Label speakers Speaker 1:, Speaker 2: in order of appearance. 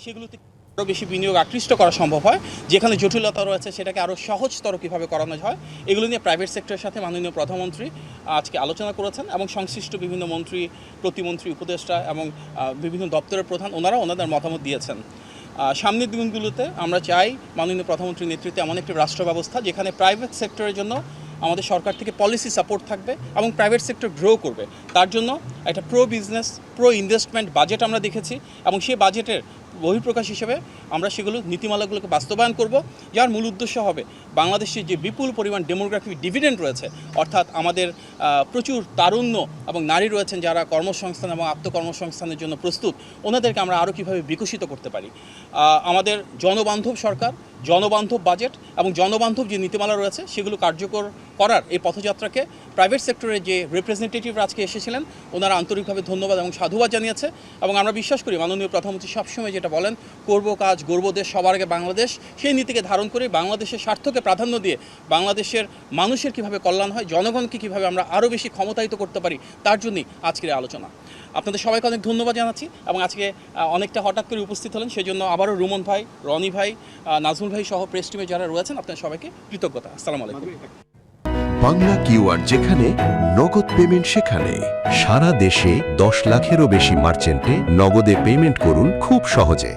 Speaker 1: সেগুলোতে আরও বেশি বিনিয়োগ আকৃষ্ট করা সম্ভব হয়, যেখানে জটিলতা রয়েছে সেটাকে আরও সহজতর কীভাবে করানো হয়, এগুলো নিয়ে প্রাইভেট সেক্টরের সাথে মাননীয় প্রধানমন্ত্রী আজকে আলোচনা করেছেন এবং সংশ্লিষ্ট বিভিন্ন মন্ত্রী, প্রতিমন্ত্রী, উপদেষ্টা এবং বিভিন্ন দপ্তরের প্রধান ওনাদের মতামত দিয়েছেন। সামনের দিনগুলোতে আমরা চাই মাননীয় প্রধানমন্ত্রীর নেতৃত্বে এমন একটি রাষ্ট্র ব্যবস্থা যেখানে প্রাইভেট সেক্টরের জন্য আমাদের সরকার থেকে পলিসি সাপোর্ট থাকবে এবং প্রাইভেট সেক্টর গ্রো করবে। তার জন্য একটা pro business, pro investment budget আমরা দেখেছি এবং সেই বাজেটের বহিঃপ্রকাশ হিসেবে আমরা সেগুলো নীতিমালাগুলোকে বাস্তবায়ন করব, যার মূল উদ্দেশ্য হবে বাংলাদেশের যে বিপুল পরিমাণ ডেমোগ্রাফিক ডিভিডেন্ড রয়েছে, অর্থাৎ আমাদের প্রচুর তারুণ্য এবং নারী রয়েছেন যারা কর্মসংস্থান এবং আত্মকর্মসংস্থানের জন্য প্রস্তুত, ওনাদেরকে আমরা আরও কীভাবে বিকশিত করতে পারি। আমাদের জনবান্ধব সরকার, জনবান্ধব বাজেট এবং জনবান্ধব যে নীতিমালা রয়েছে সেগুলো কার্যকর করার এই পথযাত্রাকে প্রাইভেট সেক্টরের যে রিপ্রেজেন্টেটিভরা আজকে এসেছিলেন ওনারা আন্তরিকভাবে ধন্যবাদ এবং সাধুবাদ জানিয়েছে। এবং আমরা বিশ্বাস করি মাননীয় প্রধানমন্ত্রী সবসময় যেটা বলেন, করব কাজ গর্ব দেশ, সবার আগে বাংলাদেশ, সেই নীতিকে ধারণ করে বাংলাদেশের স্বার্থকে প্রাধান্য দিয়ে বাংলাদেশের মানুষের কীভাবে কল্যাণ হয়, জনগণকে কীভাবে আমরা আরও বেশি ক্ষমতায়িত করতে পারি, তার জন্যই আজকের আলোচনা। আপনাদের সবাইকে অনেক ধন্যবাদ জানাচ্ছি এবং আজকে অনেকটা হঠাৎ করে উপস্থিত হলেন, সেই জন্য আবারও রুমন ভাই, রনি ভাই, নাজমুল ভাই সহ প্রেস টিমে যারা রয়েছেন আপনাদের সবাইকে কৃতজ্ঞতা। আসসালামু আলাইকুম।
Speaker 2: বাংলা কিউআর যেখানে নগদ পেমেন্ট সেখানে। সারা দেশে 10 লাখেরও বেশি মার্চেন্টে নগদে পেমেন্ট করুন খুব সহজে।